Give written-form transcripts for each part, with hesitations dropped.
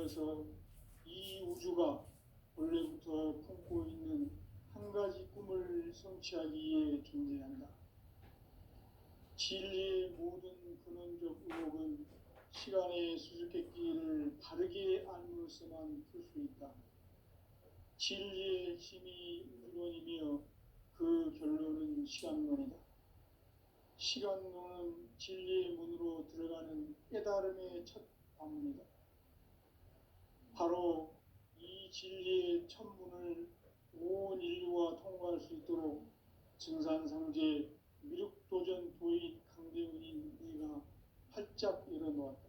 되어서 이 우주가 원래부터 품고 있는 한 가지 꿈을 성취하기 위해 존재한다. 진리의 모든 근원적 의혹은 시간의 수수께끼를 바르게 알므로써만 풀 수 있다. 진리의 핵심이 우주론이며 그 결론은 시간론이다. 시간론은 진리의 문으로 들어가는 깨달음의 첫 방문이다. 바로 이 진리의 첫 문을 온 인류가 통과할 수 있도록 증산상제 미륵도전 도인 강대훈인 네가 활짝 열어놓았다.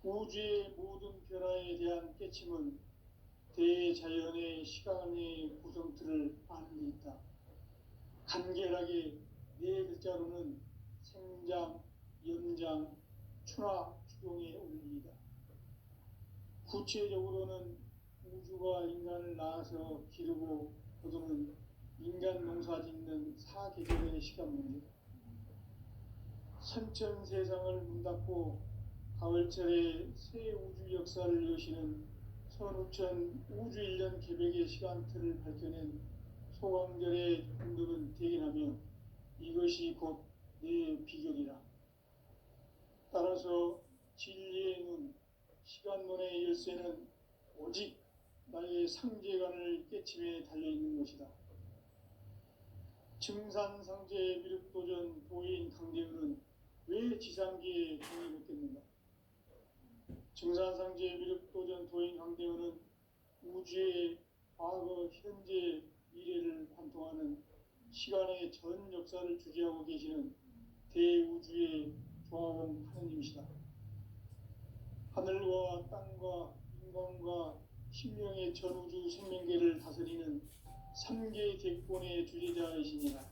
우주의 모든 변화에 대한 깨침은 대자연의 시간의 구성틀을 아는 데 있다. 간결하게 네 글자로는 생장, 연장, 추나 추동의 원리이다. 구체적으로는 우주가 인간을 낳아서 기르고 거두는 인간 농사 짓는 사계절의 시간 문제다. 선천 세상을 문 닫고 가을철에 새 우주 역사를 여시는 선우천 우주 1년 개백의 시간틀을 밝혀낸 소강절의 운동은 대견하며 이것이 곧 내 비결이라. 따라서 진리의 눈, 시간론의 열쇠는 오직 나의 상제관을 깨침에 달려있는 것이다. 증산상제 미륵도전 도인 강대훈은 왜 지상계에 종이 묻겠는가? 증산상제 미륵도전 도인 강대훈은 우주의 과거, 현재, 미래를 관통하는 시간의 전 역사를 주재하고 계시는 대우주의 조화원 하느님이시다. 하늘과 땅과 인간과 신명의 전우주 생명계를 다스리는 3개 대권의 주재자이시니라.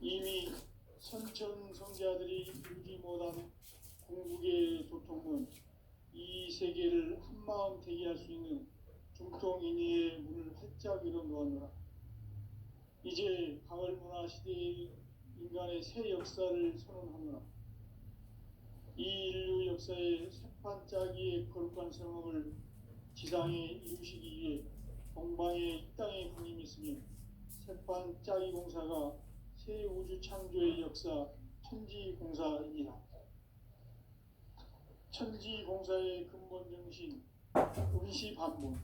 이미 선천성자들이 이루지 못한 궁극의 도통은 이 세계를 한마음 대기할 수 있는 중통인의의 문을 활짝 열어놓았노라. 이제 가을문화 시대의 인간의 새 역사를 선언하노라. 이 인류 역사의 새판짜기의 거룩한 성업을 지상에 이루시기 위해 동방에 이 땅에 강림이 있으며 새판짜기 공사가 새 우주 창조의 역사 천지공사이니라. 천지공사의 근본 정신 음시반문.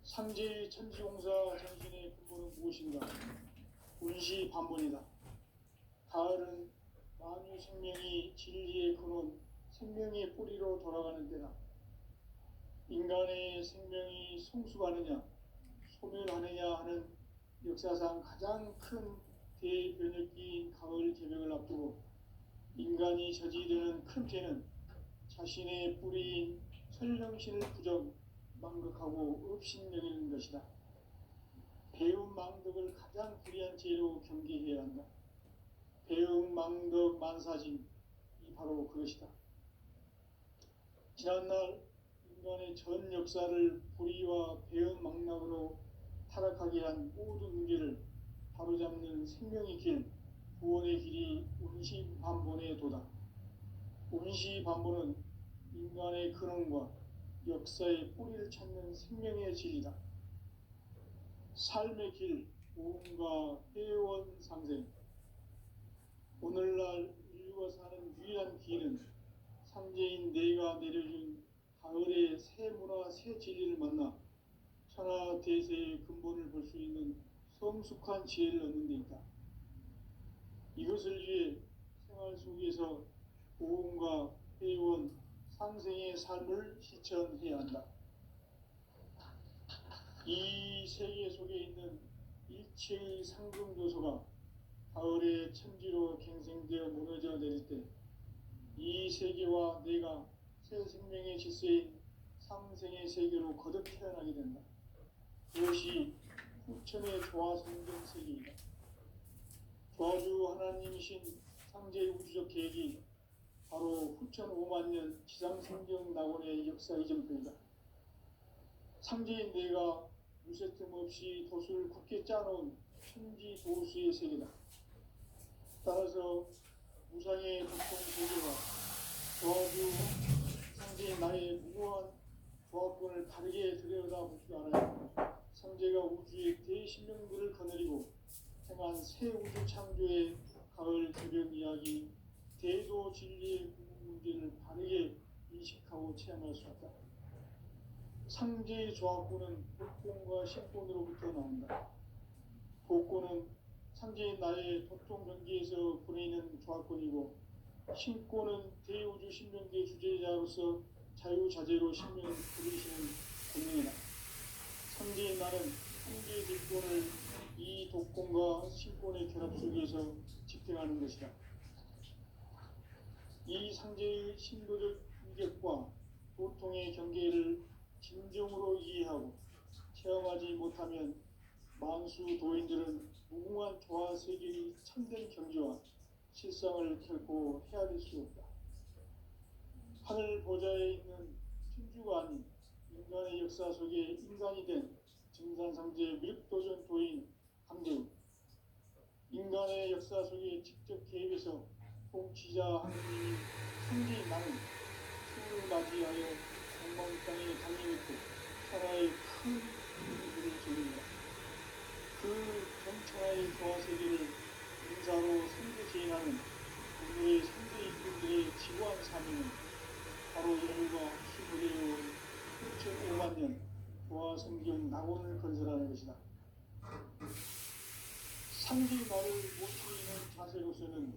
상제의 천지공사 정신의 근본은 무엇인가? 운시반문이다. 가을은 만유 생명이 진리의 근원, 생명의 뿌리로 돌아가는 때다. 인간의 생명이 성숙하느냐, 소멸하느냐 하는 역사상 가장 큰 대변혁기인 가을 개벽을 앞두고 인간이 저지르는 큰 죄는 자신의 뿌리인 설령신을 부정, 망극하고 업신여기는 것이다. 배움 망덕을 가장 불의한 죄로 경계해야 한다. 배움 망덕 만사진, 이 바로 그것이다. 지난날 인간의 전 역사를 불의와 배움 망락으로 타락하게 한 모든 문제를 바로잡는 생명의 길, 구원의 길이 운시반본의 도다. 운시반본은 인간의 근원과 역사의 뿌리를 찾는 생명의 진리다. 삶의 길, 오음과 회원 상생. 오늘날 인류가 사는 유일한 기회는 상제인 내가 내려준 가을의 새 문화, 새 진리를 만나 천하 대세의 근본을 볼 수 있는 성숙한 지혜를 얻는 데 있다. 이것을 위해 생활 속에서 오음과 회원, 상생의 삶을 실천해야 한다. 이 세계 속에 있는 일체의 상금 요소가 가을의 천지로 갱생되어 무너져 내릴 때 이 세계와 내가 새 생명의 질서인 상생의 세계로 거듭 태어나게 된다. 그것이 후천의 조화성경 세계이다. 조화주 하나님이신 상제의 우주적 계획이 바로 후천 5만 년 지상생경 낙원의 역사 이전편이다. 상제인 내가 무쇠틈 없이 도수를 굳게 짜놓은 천지도수의 세계다. 따라서 무상의 보통 세계와 도와주 상제인 나의 무고한 조합권을 바르게 들여다볼 줄 알아야 상제가 우주의 대신령들을 거느리고 행한 새 우주 창조의 가을 개벽 이야기, 대도 진리의 문제를 바르게 인식하고 체험할 수 있다. 상제의 조합권은 복권과 신권으로부터 나온다. 복권은 상제인 나의 도통 경기에서 보내는 조합권이고, 신권은 대우주 신명계 주제자로서 자유자재로 신명을 부리시는 권능이다. 상제인 나는 상제의 뒷권을 이 독권과 신권의 결합 속에서 집행하는 것이다. 이 상제의 신도적 인격과 도통의 경계를 진정으로 이해하고 체험하지 못하면 만수 도인들은 무궁한 조화 세계의 참된 경지와 실상을 결코 헤아릴 수 없다. 하늘 보좌에 있는 천주가 아닌 인간의 역사 속에 인간이 된 증산상제 미륵도전 도인 강대우, 인간의 역사 속에 직접 개입해서 통치자 하느님이 상제인 나는 수를 맞이하여 영광 땅에 강림했고 천하의 큰 일들을 조립니다. 그 전천하의 조화 세계를 인사로 선제 제인하는 오늘의 선제 일꾼들의 지구한 사명은 바로 인류가 수고되어온 6,5만 년 조화 성경 낙원을 건설하는 것이다. 상제의 나를 모시는 자세로서는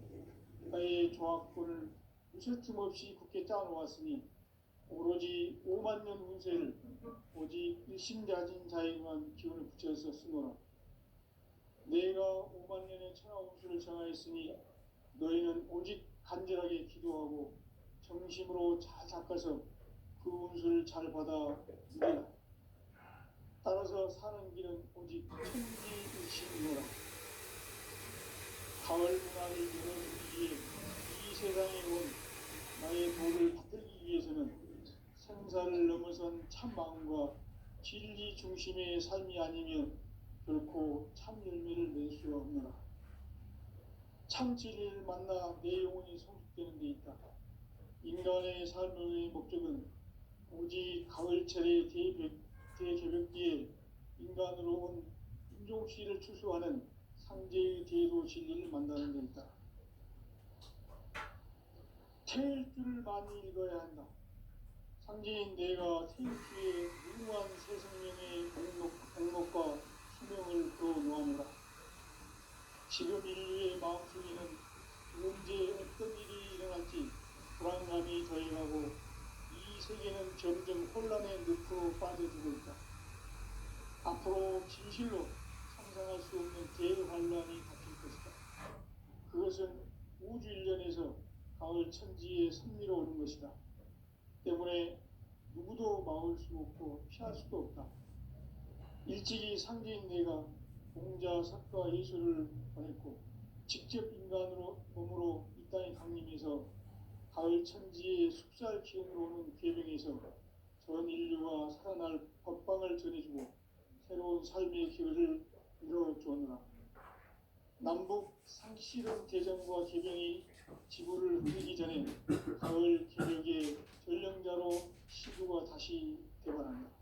나의 조합권을 무설틈 없이 굳게 짜놓았으니 오로지 5만 년 운세를 오직 일심가진 자에게만 기운을 붙여서 쓰노라. 내가 5만 년의 천하 운수를 정하였으니 너희는 오직 간절하게 기도하고 정심으로 잘 닦아서 그 운수를 잘 받아 누리라. 따라서 사는 길은 오직 천지일심이노라. 가을 문화를 열어주기 위해 이 세상에 온 나의 도를 받들기 위해서는 생사를 넘어선 참 마음과 진리 중심의 삶이 아니면 결코 참 열매를 낼 수 없노라. 참 진리를 만나 내 영혼이 성숙되는 데 있다. 인간의 삶의 목적은 오직 가을철의 대개벽기에 인간으로 온 인종씨를 추수하는 상제의 대도 진리를 만나는 데 있다. 태일 줄을 많이 읽어야 한다. 상제인 내가 태일주의 무궁한 새 생명의 목록과 수명을 풀어놓아노라. 지금 인류의 마음속에는 언제 어떤 일이 일어날지 불안감이 더해가고 이 세계는 점점 혼란의 늪으로 빠져들고 있다. 앞으로 진실로 상상할 수 없는 대환란이 닥칠 것이다. 그것은 우주 일련에서 가을 천지에 선미로 오는 것이다. 때문에 누구도 막을 수 없고 피할 수도 없다. 일찍이 상제인 내가 공자, 석가, 예수를 보냈고 직접 인간으로 몸으로 이 땅에 강림해서 가을 천지의 숙살 기운으로 오는 궤병에서 전 인류가 살아날 법방을 전해주고 새로운 삶의 기회를 이뤄주었노라. 남북 상실은 대전과 개병이 지구를 흐리기 전에 가을 개벽의 전령자로 시구가 다시 개발한다.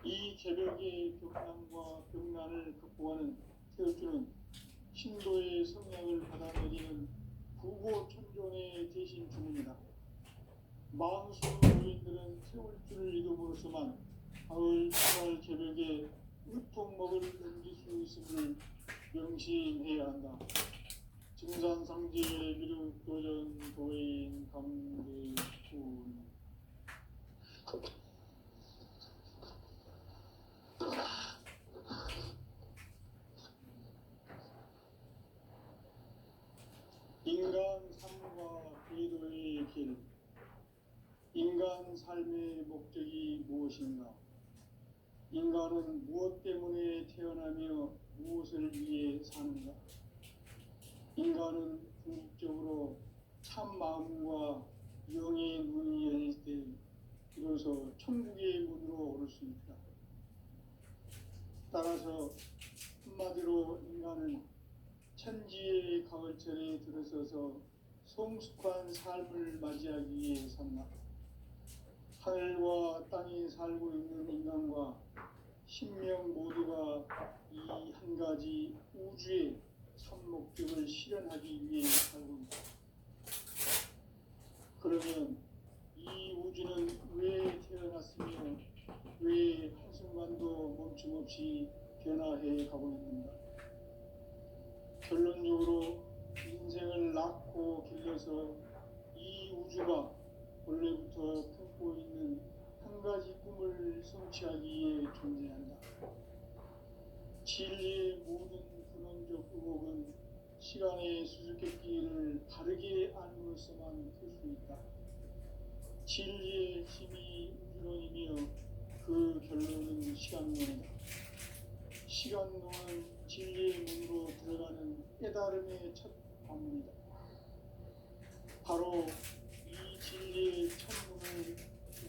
이 개벽의 벽난과 벽난을 극복하는 태엽주는 신도의 성량을 받아들이는 구고천존의 대신 주문이다. 만수 노인들은 태울주를 이름으로서만 가을 초갈 개벽에 으통먹을 넘길 수 있음을 명심해야 한다. 증산상제 미륵도전 도인 강대훈. 인간 삶과 궤도의 길. 인간 삶의 목적이 무엇인가? 인간은 무엇 때문에 태어나며 무엇을 위해 사는가? 인간은 궁극적으로 참 마음과 영의 문이 열릴 때 비로소 천국의 문으로 오를 수 있다. 따라서 한마디로 인간은 천지의 가을철에 들어서서 성숙한 삶을 맞이하기 위해 산다. 하늘과 땅에 살고 있는 인간과 신명 모두가 이 한 가지 우주의 참 목적을 실현하기 위해 살고 있다. 그러면 이 우주는 왜 태어났으며 왜 한순간도 멈춤없이 변화해 가고 있는가? 결론적으로 인생을 낳고 길러서 이 우주가 원래부터 품고 있는 한 가지 꿈을 성취하기 위해 존재한다. 진리의 모든 근원적 의혹은 시간의 수수께끼를 바르게 알므로써만 풀 수 있다. 진리의 힘이 우주론이며 그 결론은 시간론이다. 시간론은 진리의 문으로 들어가는 깨달음의 첫 관문이다. 바로 이 진리의 첫문을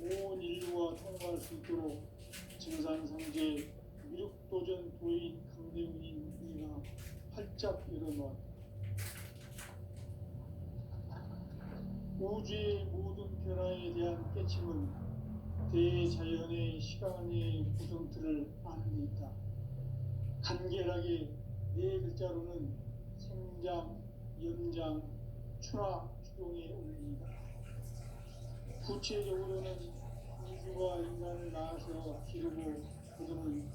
온 인류가 통과할 수 있도록 증산상제 미륵도전 도인 강대훈인 이가 활짝 열어놓았다. 우주의 모든 변화에 대한 깨침은 대자연의 시간의 구성틀을 아는 데 있다. 간결하게 네 글자로는 생장, 연장, 추나 추동의 원리이다. 구체적으로는 우주가 인간을 낳아서 기르고 거두는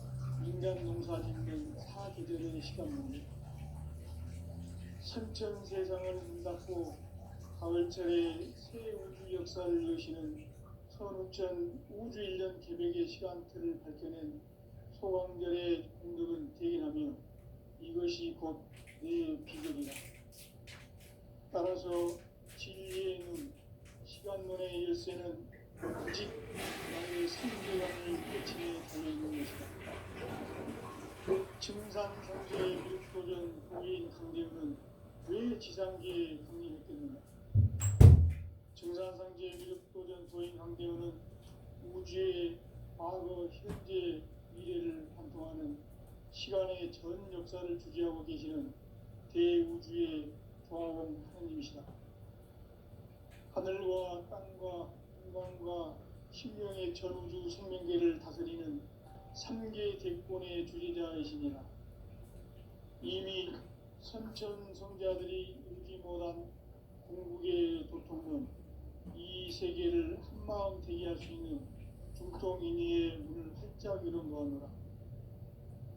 인간 농사 짓는 사계절의 시간문이다. 선천 세상을 문 닫고 가을철에 새 우주 역사를 여시는 선우천 우주 1년 개백의 시간틀을 밝혀낸 소강절의 공덕은 대견하며 이것이 곧 내 비결이다. 따라서 진리의 눈, 시간론의 열쇠는 오직 나의 삼계관을 깨침에 달려있는 것이다. 증산상제의 미륵도전 도인 강대훈은 왜 지상계에 강림했겠는가? 증산상제의 미륵도전 도인 강대훈은 우주의 과거, 현재, 미래를 관통하는 시간의 전 역사를 주재하고 계시는 대우주의 조화원 하느님이시다. 하늘과 땅과 인간과 신명의 전우주 생명계를 다스리는 3계 대권의 주재자이시니라. 이미 선천 성자들이 이루지 못한 궁극의 도통론, 이 세계를 한마음 되게 할 수 있는 중통인의의 문을 활짝 열어놓았노라.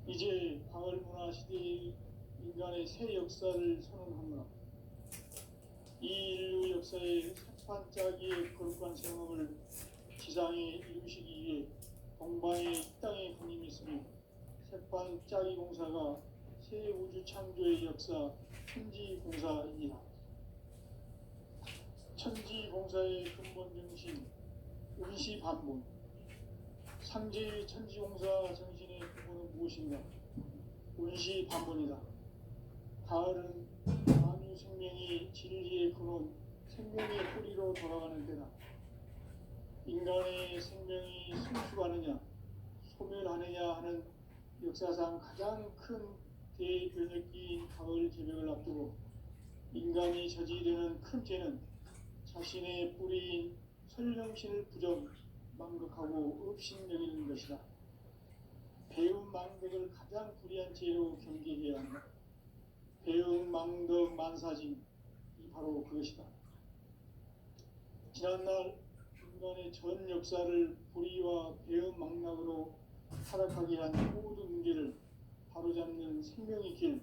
이제 가을 문화 시대의 인간의 새 역사를 선언하노라. 이 인류 역사의 새판짜기의 거룩한 생업을 지상에 이루시기 위해 동방의 이 땅에 강림했으며 새판짜기 공사가 새 우주 창조의 역사 천지공사이니라. 천지공사의 근본 정신 운시반본. 상제의 천지공사 정신의 근본은 무엇인가? 운시반본이다. 가을은 만유 생명이 진리의 근원, 생명의 뿌리로 돌아가는 때다. 인간의 생명이 승수하느냐, 소멸하느냐 하는 역사상 가장 큰 대변혁기인 가을 개벽을 앞두고 인간이 저지르는 큰 죄는 자신의 뿌리인 설령신을 부정, 망극하고 업신여기는 것이다. 배움 망덕을 가장 불의한 죄로 경계해야 한다. 배움 망덕 만사징, 이 바로 그것이다. 지난날 인간의 전 역사를 불의와 배움 망락으로 타락하게 한 모든 문제를 바로잡는 생명의 길,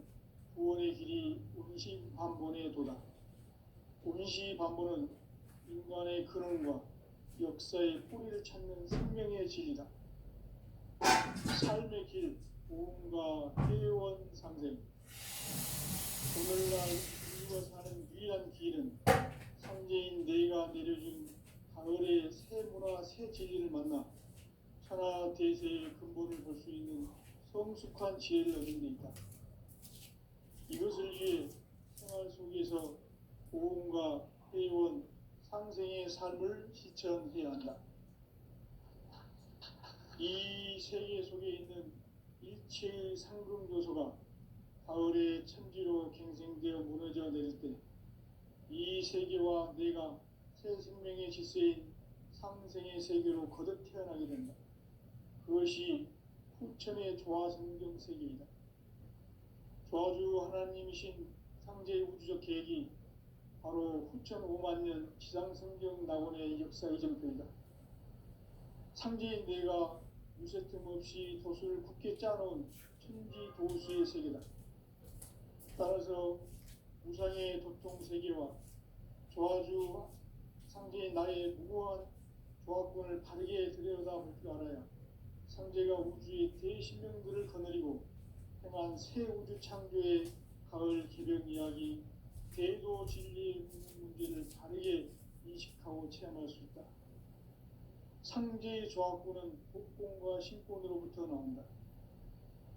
구원의 길이 운시반본의 도다. 운시반본은 인간의 근원과 역사의 뿌리를 찾는 생명의 진리다. 삶의 길, 보험과 회원 상생. 오늘날 우리가 사는 유일한 길은 상제인 내가 내려준 가을의 새 문화, 새 진리를 만나 천하 대세의 근본을 볼 수 있는 성숙한 지혜를 얻는 데 있다. 이것을 위해 생활 속에서 보험과 회원, 상생의 삶을 실천해야 한다. 이 세계 속에 있는 일체의 상금 요소가 가을의 천지로 갱생되어 무너져 내릴 때 이 세계와 내가 새 생명의 질서인 상생의 세계로 거듭 태어나게 된다. 그것이 후천의 조화성경 세계이다. 조화주 하나님이신 상제의 우주적 계획이 바로 후천 5만 년 지상성경 낙원의 역사 이전표이다. 상제인 내가 유세틈 없이 도수를 굳게 짜놓은 천지 도수의 세계다. 따라서 우상의 도통 세계와 조화주 상제인 나의 무고한 조합권을 바르게 들여다볼 줄 알아야 상제가 우주의 대신명들을 거느리고 행한 새 우주 창조의 가을 개벽 이야기, 대도 진리의 문제를 바르게 인식하고 체험할 수 있다. 상제의 조합권은 복권과 신권으로부터 나온다.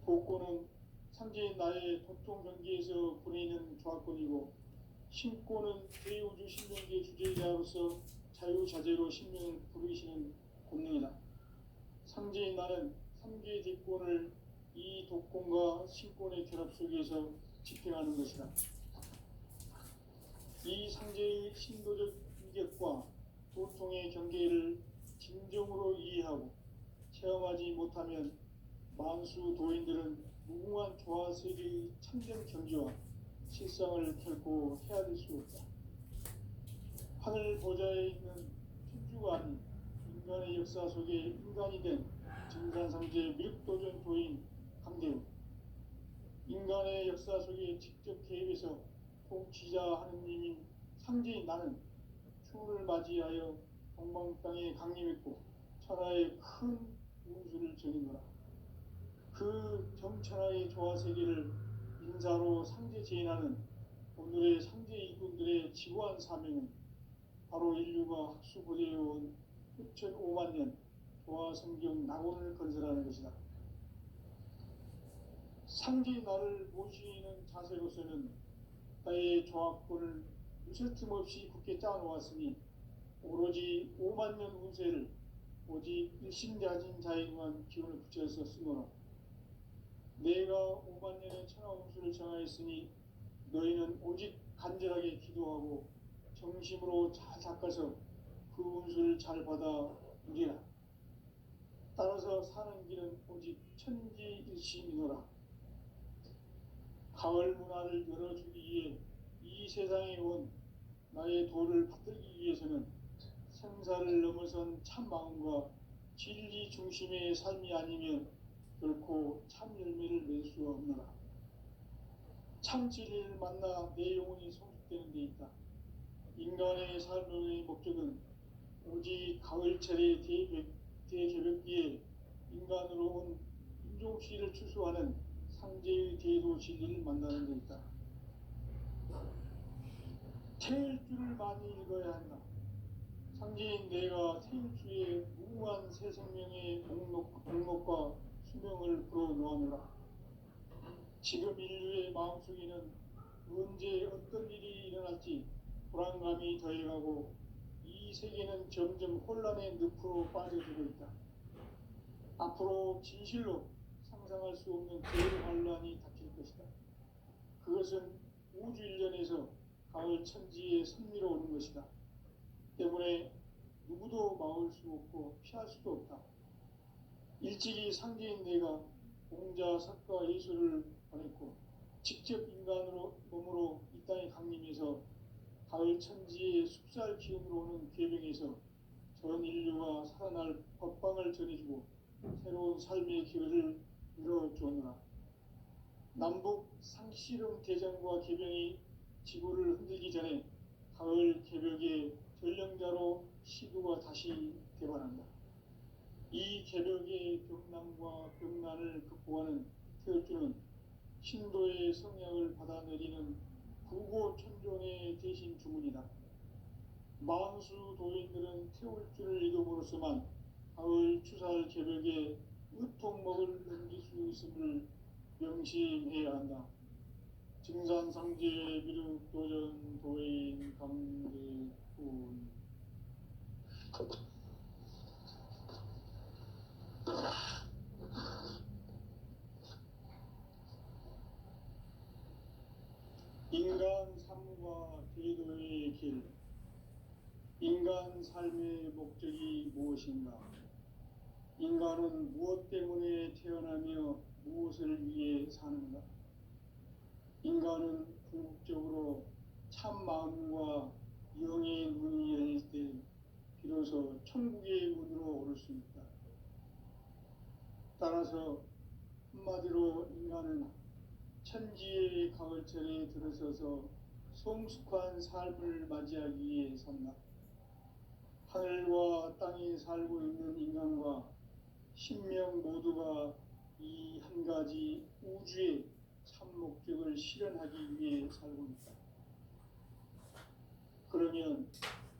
복권은 상제인 나의 도통 경계에서 보내는 조합권이고, 신권은 대우주 신명기의 주제자로서 자유자재로 신명을 부르시는 권능이다. 상제인 나는 3개의 뒷권을 이 독권과 신권의 결합 속에서 집행하는 것이다. 이 상제의 신도적 인격과 도통의 경계를 진정으로 이해하고 체험하지 못하면 만수 도인들은 무궁한 조화 세계의 참된 경지와 실상을 결코 헤아릴 수 없다. 하늘 보좌에 있는 천주가 아닌 인간의 역사 속에 인간이 된 증산상제 미륵도전 도인 강대우, 인간의 역사 속에 직접 개입해서 통치자 하느님인 상제인 나는 추운을 맞이하여 동방 땅에 강림했고 천하의 큰 운수를 전이노라. 그 정천하의 조화세계를 인사로 상제 제인하는 오늘의 상제 이군들의 지구한 사명은 바로 인류가 학수고대해온 후천 5만 년 조화성경 낙원을 건설하는 것이다. 상제의 나를 모시는 자세로서는 나의 조합권을 유세틈 없이 굳게 짜놓았으니 오로지 5만 년 운세를 오직 일심자진 자에게만 기운을 붙여서 쓰노라. 내가 5만 년의 천하 운수를 정하였으니 너희는 오직 간절하게 기도하고 정심으로 잘 닦아서 그 운수를 잘 받아 누리라. 따라서 사는 길은 오직 천지일심이노라. 가을 문화를 열어주기 위해 이 세상에 온 나의 도를 받들기 위해서는 생사를 넘어선 참 마음과 진리 중심의 삶이 아니면 결코 참 열매를 맺을 수 없노라. 참 진리를 만나 내 영혼이 성숙되는 데 있다. 인간의 삶의 목적은 오직 가을철의 대개벽기에 인간으로 온 인종시를 추수하는 상제의 대도 진리를 만나는 데 있다. 태일주를 많이 읽어야 한다. 상제인 내가 태일주의 무궁한 새 생명의 목록과 수명을 불어놓아노라. 지금 인류의 마음속에는 언제 어떤 일이 일어날지 불안감이 더해가고 이 세계는 점점 혼란의 늪으로 빠져들고 있다. 앞으로 진실로 상상할 수 없는 대환란이 닥칠 것이다. 그것은 우주 일련에서 가을 천지의 섭리로 오는 것이다. 때문에 누구도 막을 수 없고 피할 수도 없다. 일찍이 상제인 내가 공자, 석가, 예수를 보냈고 직접 인간으로 몸으로 이 땅에 강림해서 가을 천지의 숲살 기운으로 오는 괴병에서 전 인류가 살아날 법방을 전해주고 새로운 삶의 기회를 열어주었노라. 남북 상씨름 대전과 개병이 지구를 흔들기 전에 가을 개벽의 전령자로 시두가 다시 개발한다. 이 개벽의 벽난과 벽난을 극복하는 태울주는 신도의 성약을 받아내리는 구고천종의 대신 주문이다. 만수 도인들은 태울주를 읽음으로써만 가을 추살 개벽에 으통먹을 넘길 수 있음을 명심해야 한다. 증산상제 미륵도전 도인 강대훈. 인간 삶과 대도의 길, 인간 삶의 목적이 무엇인가? 인간은 무엇 때문에 태어나며 무엇을 위해 사는가? 인간은 궁극적으로 참 마음과 영의 문이 열릴 때 비로소 천국의 문으로 오를 수 있다. 따라서 한마디로 인간은 천지의 가을철에 들어서서 성숙한 삶을 맞이하기 위해 산다. 하늘과 땅에 살고 있는 인간과 신명 모두가 이 한 가지 우주의 참 목적을 실현하기 위해 살고 있다. 그러면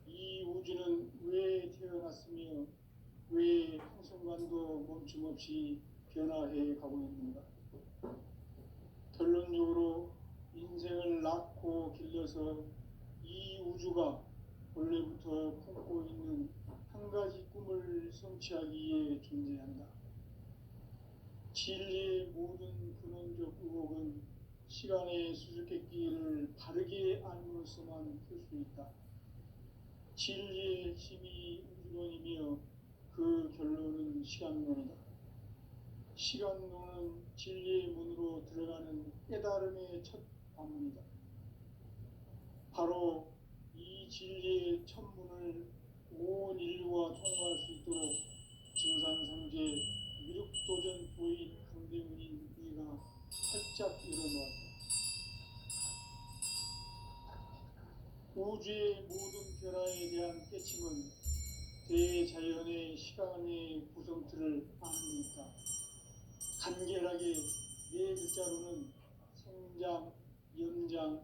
이 우주는 왜 태어났으며 왜 한순간도 멈춤없이 변화해 가고 있는가? 결론적으로 인생을 낳고 길러서 이 우주가 원래부터 품고 있는 한 가지 꿈을 성취하기 위해 존재한다. 진리의 모든 근원적 의혹은 시간의 수수께끼를 바르게 알므로써만 풀 수 있다. 진리의 핵심이 우주론이며 그 결론은 시간론이다. 시간론은 진리의 문으로 들어가는 깨달음의 첫 관문이다. 바로 이 진리의 첫 문을 온 인류가 통과할 수 있도록 증산상제 미륵도전 도인 강대문인 이가 활짝 열어놓았다. 우주의 모든 변화에 대한 깨침은 대자연의 시간의 구성틀을 아는 데 있다. 간결하게 네 글자로는 생장, 연장,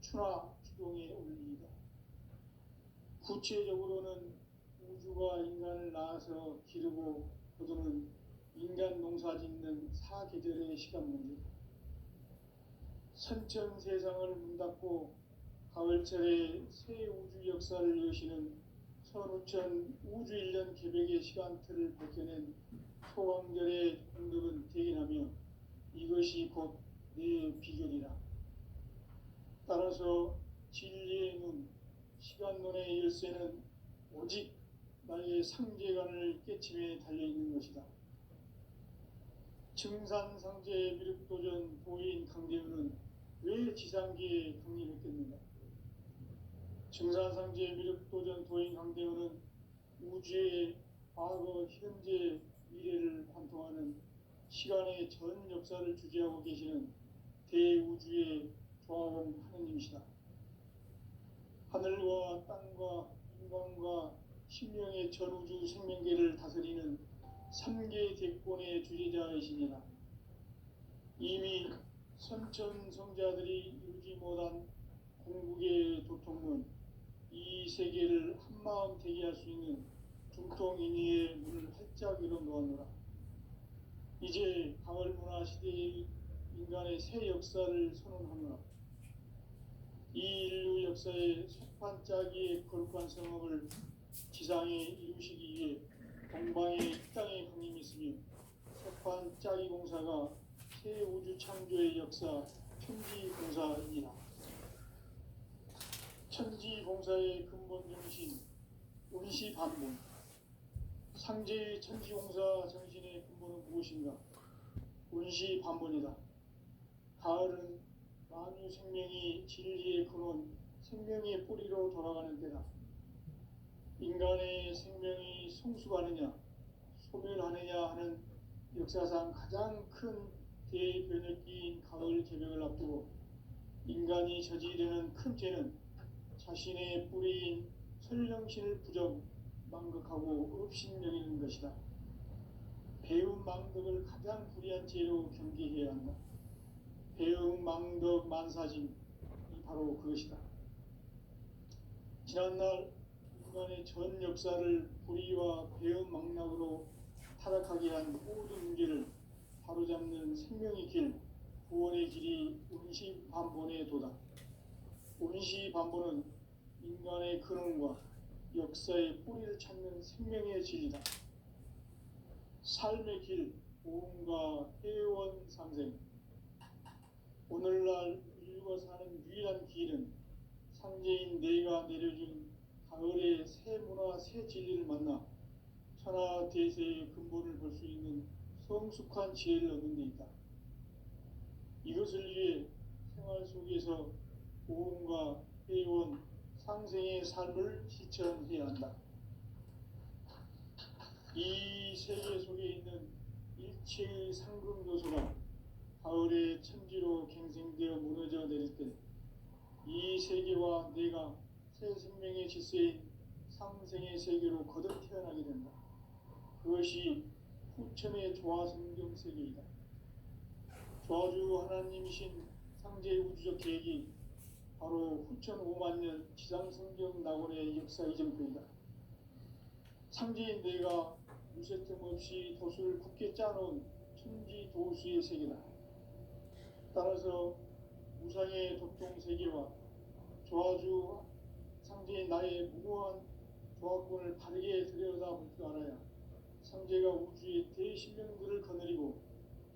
추나 추동의 원리이다. 구체적으로는 우주가 인간을 낳아서 기르고 거두는 인간 농사 짓는 사계절의 시간 문제다. 선천 세상을 문닫고 가을철에 새 우주 역사를 여시는 선우천 우주 1년 개백의 시간틀을 벗겨낸 소강절의 공덕은 대견하며 이것이 곧 내 비결이라. 따라서 진리의 눈, 시간론의 열쇠는 오직 나의 상제관을 깨침에 달려있는 것이다. 증산상제 미륵도전 도인 강대우는 왜 지상계에 강림했겠는가? 증산상제 미륵도전 도인 강대우는 우주의 과거, 현재, 미래를 관통하는 시간의 전 역사를 주재하고 계시는 대우주의 조화원 하느님이시다. 하늘과 땅과 인간과 신명의 전우주 생명계를 다스리는 3개 대권의 주재자이시니라. 이미 선천성자들이 이루지 못한 궁극의 도통문, 이 세계를 한마음 되게 할 수 있는 중통인의의 문을 활짝 열어놓았노라. 이제 가을문화 시대의 인간의 새 역사를 선언하노라. 이 인류 역사의 속판짜기의 거룩한 성업을 지상에 이루시기 위해 동방의 이 땅에 강림했으며 속판짜기 공사가 새 우주 창조의 역사 천지공사이니라. 천지공사의 근본 정신 운시반본. 상제의 천지공사 정신의 근본은 무엇인가? 운시반본이다. 가을은 만유 생명이 진리의 근원, 생명의 뿌리로 돌아가는 때다. 인간의 생명이 성숙하느냐, 소멸하느냐 하는 역사상 가장 큰 대변혁기인 가을 개벽을 앞두고 인간이 저지르는 큰 죄는 자신의 뿌리인 설령신을 부정, 망극하고 업신여기는 것이다. 배움 망덕을 가장 불의한 죄로 경계해야 한다. 배움 망덕 만사진이 바로 그것이다. 지난날 인간의 전 역사를 불의와 배움 망락으로 타락하게 한 모든 문제를 바로잡는 생명의 길, 구원의 길이 운시반본의 도다. 운시반본은 인간의 근원과 역사의 뿌리를 찾는 생명의 진리다. 삶의 길, 보험과 회원 상생. 오늘날 인류가 사는 유일한 상제인 내가 내려준 가을의 새 문화 새 진리를 만나 천하 대세의 근본을 볼 수 있는 성숙한 지혜를 얻는 데 있다. 이것을 위해 생활 속에서 고음과 회원, 상생의 삶을 실천해야 한다. 이 세계 속에 있는 일체의 상금 요소가 가을의 천지로 갱생되어 무너져 내릴 때 이 세계와 내가 새 생명의 질서인 상생의 세계로 거듭 태어나게 된다. 그것이 후천의 조화성경 세계이다. 조화주 하나님이신 상제의 우주적 계획이 바로 후천 5만 년 지상성경 낙원의 역사 이전표이다. 상제인 내가 무쇠틈 없이 도수를 굳게 짜놓은 천지 도수의 세계다. 따라서 우상의 독종 세계와 조화주 상제인 나의 무모한 조화권을 바르게 들여다볼 줄 알아야 상제가 우주의 대신령들을 거느리고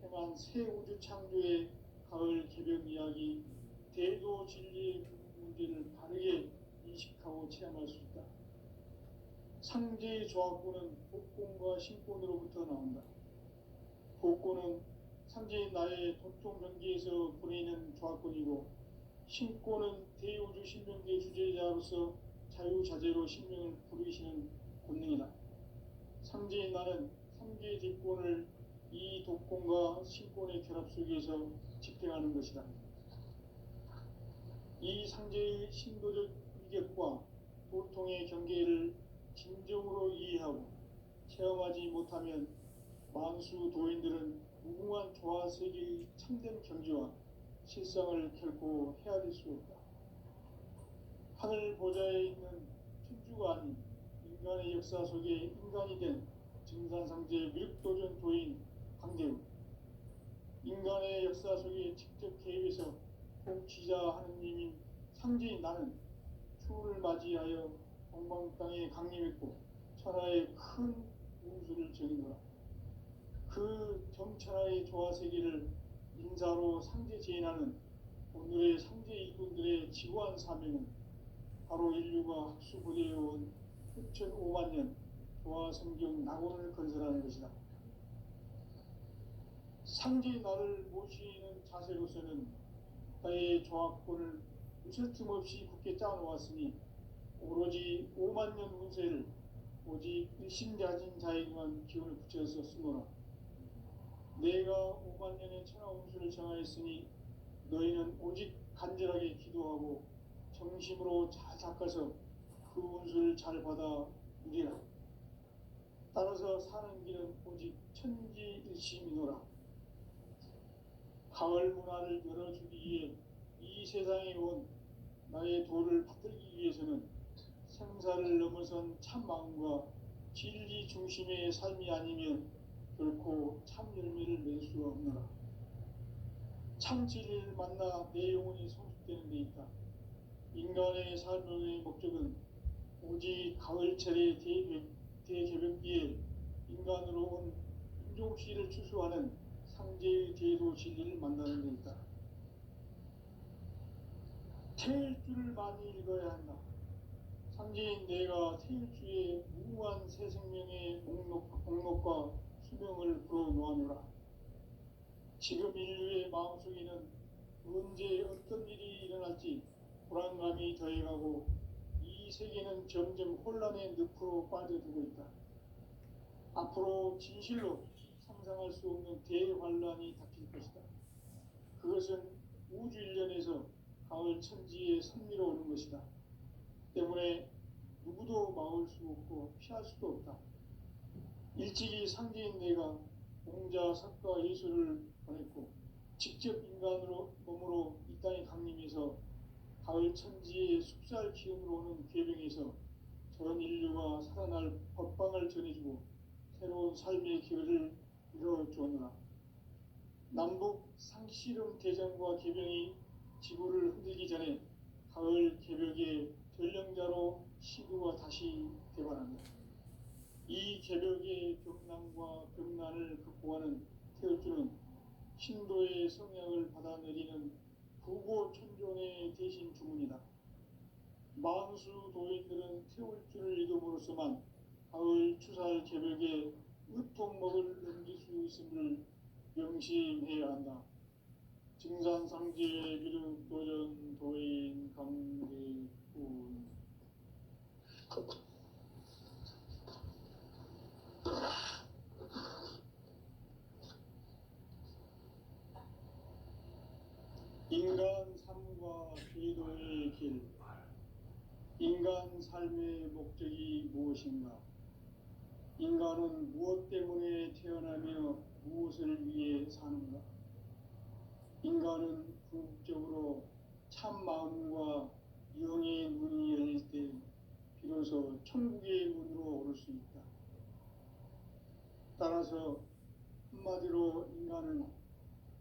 행한 새 우주 창조의 가을 개벽 이야기 대도 진리의 문제를 바르게 인식하고 체험할 수 있다. 상제의 조화권은 복권과 신권으로부터 나온다. 복권은 상제인 나의 독종 경계에서 보내는 조화권이고, 신권은 대우주 신명계 주제자로서 자유자재로 신명을 부르시는 권능이다. 상제인 나는 3개 뒷권을 이 독권과 신권의 결합 속에서 집행하는 것이다. 이 상제의 신도적 위격과 도통의 경계를 진정으로 이해하고 체험하지 못하면 만수 도인들은 무궁한 조화세계의 참된 경지와 실상을 결코 헤아릴 수 없다. 하늘 보좌에 있는 천주가 아닌 인간의 역사 속에 인간이 된 증산상제의 미륵도전 도인 강대우, 인간의 역사 속에 직접 개입해서 통치자 하느님인 상제인 나는 추후를 맞이하여 동방 땅에 강림했고 천하의 큰 운수를 정의노라. 그 정천하의 조화세계를 인사로 상제 제인하는 오늘의 상제 일꾼들의 지구한 사명은 바로 인류가 학수고대해온 6,5만 년 조화성경 낙원을 건설하는 것이다. 상제의 나를 모시는 자세로서는 나의 조화권을 무쇠틈 없이 굳게 짜놓았으니 오로지 5만 년 운세를 오직 일심가진 자에게만 기운을 붙여서 쓰노라. 내가 5만 년의 천하 운수를 정하였으니 너희는 오직 간절하게 기도하고 정심으로 잘 닦아서 그 운수를 잘 받아 누리라. 따라서 사는 길은 오직 천지일심이노라. 가을 문화를 열어주기 위해 이 세상에 온 나의 도를 받들기 위해서는 생사를 넘어선 참 마음과 진리 중심의 삶이 아니면 결코 참 열매를 낼 수가 없노라. 참 진리를 만나 내 영혼이 성숙되는 데 있다. 인간의 삶의 목적은 오직 가을철의 대개벽기에 인간으로 온 인종씨를 추수하는 상제의 대도 진리를 만나는 데 있다. 태일주를 많이 읽어야 한다. 상제인 내가 태일주의 무궁한 새 생명의 목록과 수명을 불어놓아노라. 지금 인류의 마음속에는 언제 어떤 일이 일어날지 불안감이 더해가고 이 세계는 점점 혼란의 늪으로 빠져들고 있다. 앞으로 진실로 상상할 수 없는 대환란이 닥칠 것이다. 그것은 우주 일련에서 가을 천지의 섭리로 오는 것이다. 때문에 누구도 막을 수 없고 피할 수도 없다. 일찍이 상제인 내가 공자, 석가, 예수를 보냈고 직접 인간으로 몸으로 이 땅에 강림해서 가을 천지의 숲살 기운으로 오는 괴병에서 전 인류가 살아날 법방을 전해주고 새로운 삶의 기회를 이뤄주었노라. 남북 상씨름 대전과 개병이 지구를 흔들기 전에 가을 개벽의 전령자로 시구가 다시 개발한다. 이 개벽의 격난과 격난을 극복하는 태어주는 신도의 성향을 받아내리는 부고 천존의 대신 주문이다. 만수 도인들은 태울 줄을 이름으로서만 가을 추살 개벽에 으통먹을 넘길 수 있음을 명심해야 한다. 증산상제 미륵도전 도인 강대군. 인간 삶과 기도의 길. 인간 삶의 목적이 무엇인가? 인간은 무엇 때문에 태어나며 무엇을 위해 사는가? 인간은 궁극적으로 참 마음과 영의 문이 열릴 때 비로소 천국의 문으로 오를 수 있다. 따라서 한마디로 인간은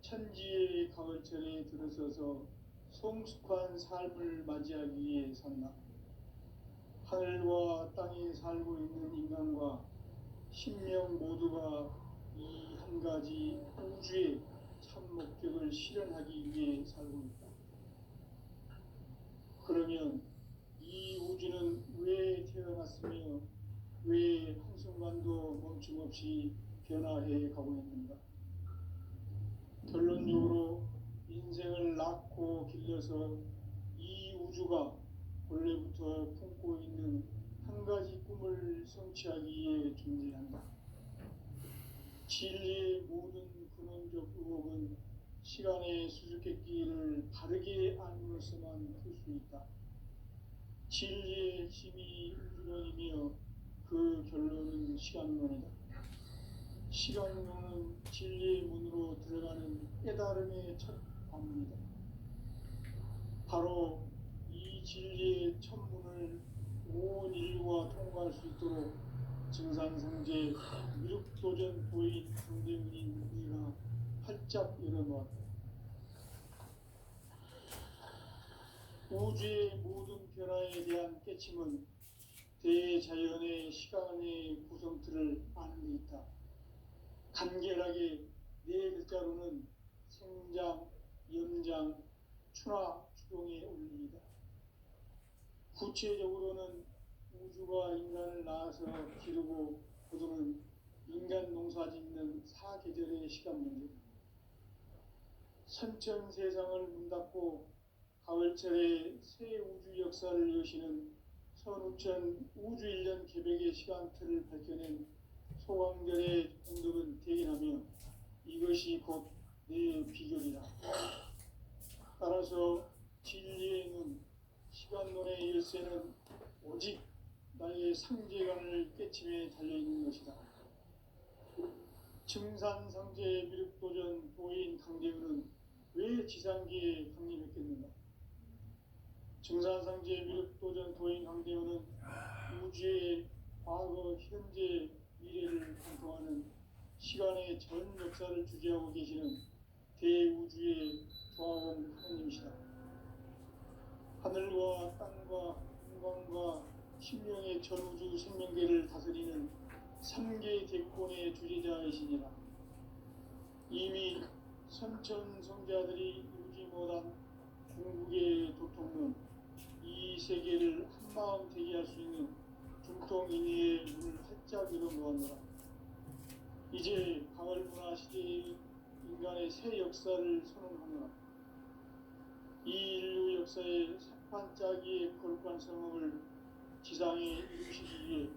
천지의 가을철에 들어서서 성숙한 삶을 맞이하기 위해 산다. 하늘과 땅에 살고 있는 인간과 신명 모두가 이 한 가지 우주의 참 목적을 실현하기 위해 살고 있다. 그러면 이 우주는 왜 태어났으며 왜 한순간도 멈춤없이 변화해 가고 있는가? 결론적으로 인생을 낳고 길러서 이 우주가 원래부터 품고 있는 한 가지 꿈을 성취하기 위해 존재한다. 진리의 모든 근원적 의혹은 시간의 수수께끼를 바르게 알므로서만 풀 수 있다. 진리의 핵심이 우주론이며 그 결론은 시간론이다. 시간론은 진리의 문으로 들어가는 깨달음의 첫 관문이다. 바로 이 진리의 첫 문을 온 인류가 통과할 수 있도록 증산상제 미륵도전 도인 강대문인 우리가 활짝 열어놓았다. 우주의 모든 변화에 대한 깨침은 대자연의 시간의 구성틀을 아는 데 있다. 간결하게 네 글자로는 생장, 연장, 추나 추동의 원리이다. 구체적으로는 우주가 인간을 낳아서 기르고 거두는 인간 농사 짓는 사계절의 시간 문제다. 선천 세상을 문닫고 가을철에 새 우주 역사를 여시는 선우천 우주 1년 개벽의 시간틀을 밝혀낸 소강전의 공덕은 대견하며 이것이 곧 내 비결이다. 따라서 진리의 눈, 시간론의 열쇠는 오직 나의 상제관을 깨침에 달려있는 것이다. 증산상제 미륵도전 도인 강대훈은 왜 지상계에 강림했겠는가? 증산상제 미륵도전 도인 강대훈은 우주의 과거, 현재, 미래를 관통하는 시간의 전 역사를 주재하고 계시는 대우주의 조화원 하느님이시다. 하늘과 땅과 인간과 신명의 전우주 생명계를 다스리는 3개 대권의 주제자이시니라. 이미 선천성자들이 이루지 못한 궁극의 도통론, 이 세계를 한마음 되게 할 수 있는 중통인의의 문을 활짝 열어놓았노라. 이제 가을문화 시대의 인간의 새 역사를 선언하노라. 이 인류 역사의 새판짜기의 거룩한 성음을 지상에 이루시기 위해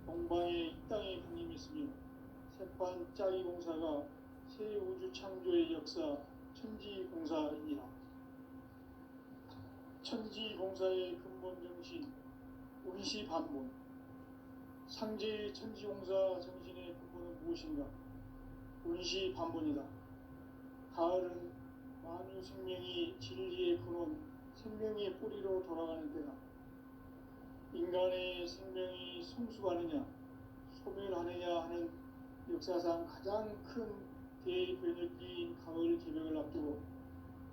동방의 이 땅에 강림했으며 새판짜기 공사가 새 우주 창조의 역사 천지공사이니라. 천지공사의 근본 정신 운시반본. 상제의 천지공사 정신의 근본은 무엇인가? 운시반본이다. 가을은 만유 생명이 진리의 근원, 생명의 뿌리로 돌아가는 때다. 인간의 생명이 성숙하느냐, 소멸하느냐 하는 역사상 가장 큰 대변혁기인 가을 개벽을 앞두고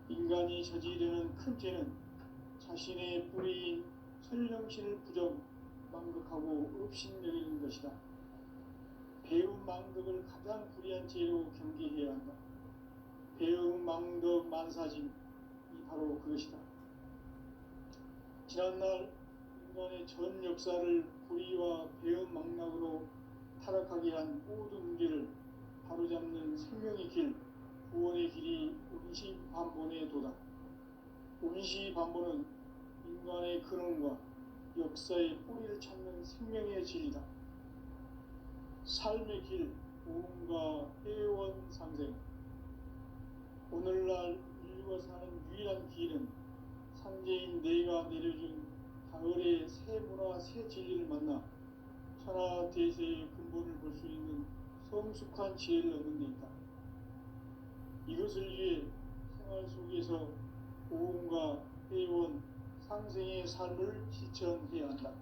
인간이 저지르는 큰 죄는 자신의 뿌리인 설령신을 부정, 망극하고 업신여기는 것이다. 배움 망덕을 가장 불의한 죄로 경계해야 한다. 배움 망덕 만사짐이 바로 그것이다. 지난날 인간의 전 역사를 불의와 배은망락으로 타락하게 한 모든 문제를 바로잡는 생명의 길, 구원의 길이 운시반본에 도다. 운시반본은 인간의 근원과 역사의 뿌리를 찾는 생명의 진리다. 삶의 길, 오음과 해원상생. 오늘날 인류가 사는 유일한 길은 상제인 내가 내려준 가을의 새 문화, 새 진리를 만나 천하대세의 근본을 볼 수 있는 성숙한 지혜를 얻는 데 있다. 이것을 위해 생활 속에서 오음과 해원, 상생의 삶을 실천해야 한다.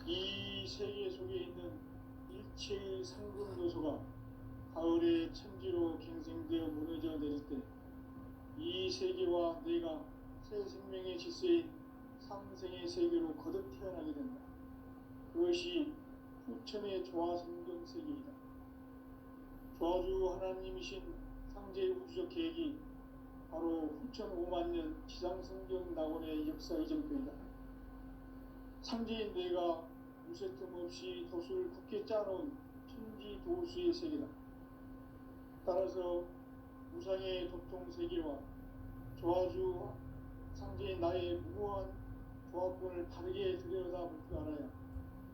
이 세계 속에 있는 일체의 상금 요소가 가을의 천지로 갱생되어 무너져 내릴 때 이 세계와 내가 새 생명의 질서인 상생의 세계로 거듭 태어나게 된다. 그것이 후천의 조화성경 세계이다. 조화주 하나님이신 상제의 우주적 계획이 바로 후천 5만 년 지상성경 낙원의 역사 이전표이다. 상제인 내가 무쇠 틈 없이 돛을 굳게 짜놓은 천지 도수의 세계다. 따라서 무상의 도통 세계와 조화주 상제인 나의 무모한 조합권을 바르게 들여다볼 줄 알아야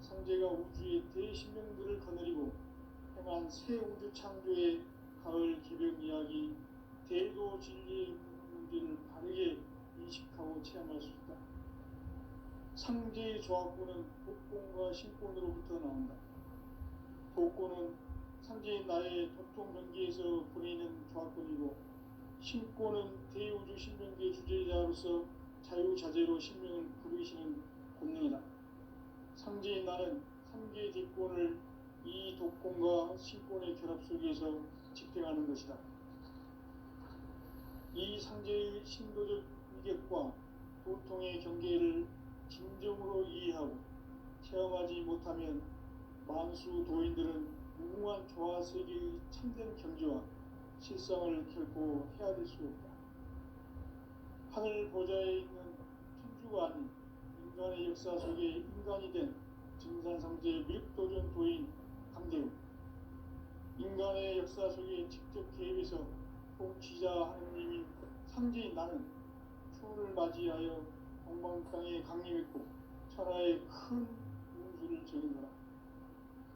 상제가 우주의 대신명들을 거느리고 행한 새 우주 창조의 가을 기병 이야기, 대도 진리의 문제를 바르게 인식하고 체험할 수 있다. 상제의 조합권은 복권과 신권으로부터 나온다. 복권은 상제인 나의 도통 경계에서 보내는 조합권이고, 신권은 대우주 신명계 주제자로서 자유자재로 신명을 부르시는 권능이다. 상제인 나는 3개 뒷권을 이 독권과 신권의 결합 속에서 집행하는 것이다. 이 상제의 신도적 위격과 도통의 경계를 진정으로 이해하고 체험하지 못하면 만수 도인들은 무궁한 조화세계의 참된 경지와 실상을 결코 헤아릴 수 없다. 하늘 보좌에 있는 천주가 아닌 인간의 역사 속에 인간이 된 증산상제의 밀도전 도인 강대우, 인간의 역사 속에 직접 개입해서 통치자 하느님인 상제인 나는 추운을 맞이하여 동방땅에 강림했고 천하의 큰 운수를 정인하라.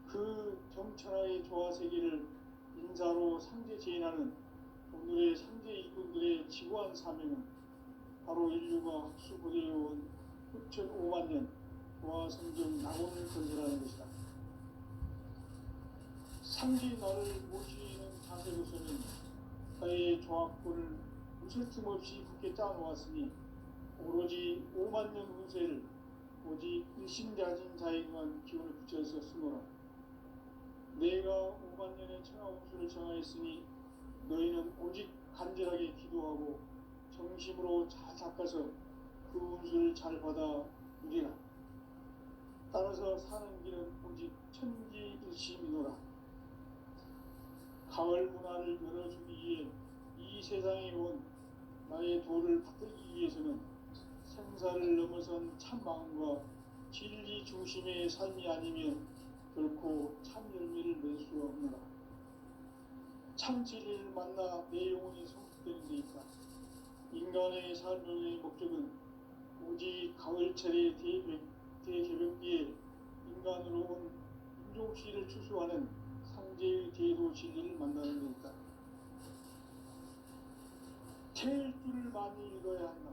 그 정천하의 조화세계를 인사로 상제 제인하는 오늘의 상제 일꾼들의 지구한 사명은 바로 인류가 학수고대해온 후천 5만 년 조화성경 낙원을 건설하는 것이다. 상제인 나를 모시는 자세로서는 나의 조합권을 무슨 틈 없이 굳게 짜놓았으니 오로지 5만 년 운세를 오직 일심자진 자에게만 기운을 붙여서 쓰노라. 내가 5만 년의 천하 운수를 정하였으니 너희는 오직 간절하게 기도하고 정심으로 잘 닦아서 그 운수를 잘 받아 누리라. 따라서 사는 길은 오직 천지일심이노라. 가을 문화를 열어주기 위해 이 세상에 온 나의 도를 받들기 위해서는 생사를 넘어선 참 마음과 진리 중심의 삶이 아니면 결코 참 열매를 낼 수 없노라. 참 진리를 만나 내 영혼이 성숙되는 데 있다. 인간의 삶의 목적은 오직 가을철의 대개벽기에 인간으로 온 인종씨를 추수하는 상제의 대도 진리를 만나는 데 있다. 태일주를 많이 읽어야 한다.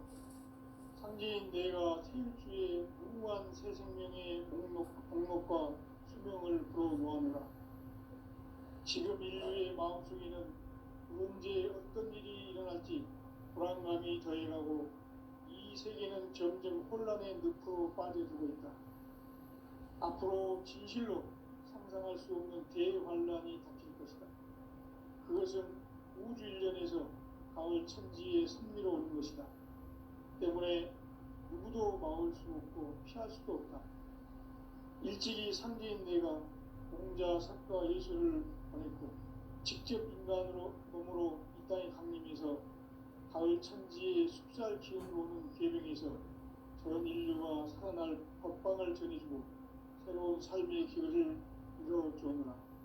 상제인 내가 태일주의 무궁한 새 생명의 목록과 수명을 불어놓아노라. 지금 인류의 마음속에는 언제 어떤 일이 일어날지 불안감이 더해가고 이 세계는 점점 혼란의 늪으로 빠져들고 있다. 앞으로 진실로 상상할 수 없는 대환란이 닥칠 것이다. 그것은 우주 일련에서 가을 천지의 섭리로 오는 것이다. 때문에 누구도 막을 수 없고 피할 수도 없다. 일찍이 상제인 내가 공자, 석가, 예수를 보냈고 직접 인간으로 몸으로 이 땅에 강림해서 가을 천지의 숲살 기운으로 오는 계명에서 전 인류가 살아날 법방을 전해주고 새로운 삶의 기회를 이뤄주오노라.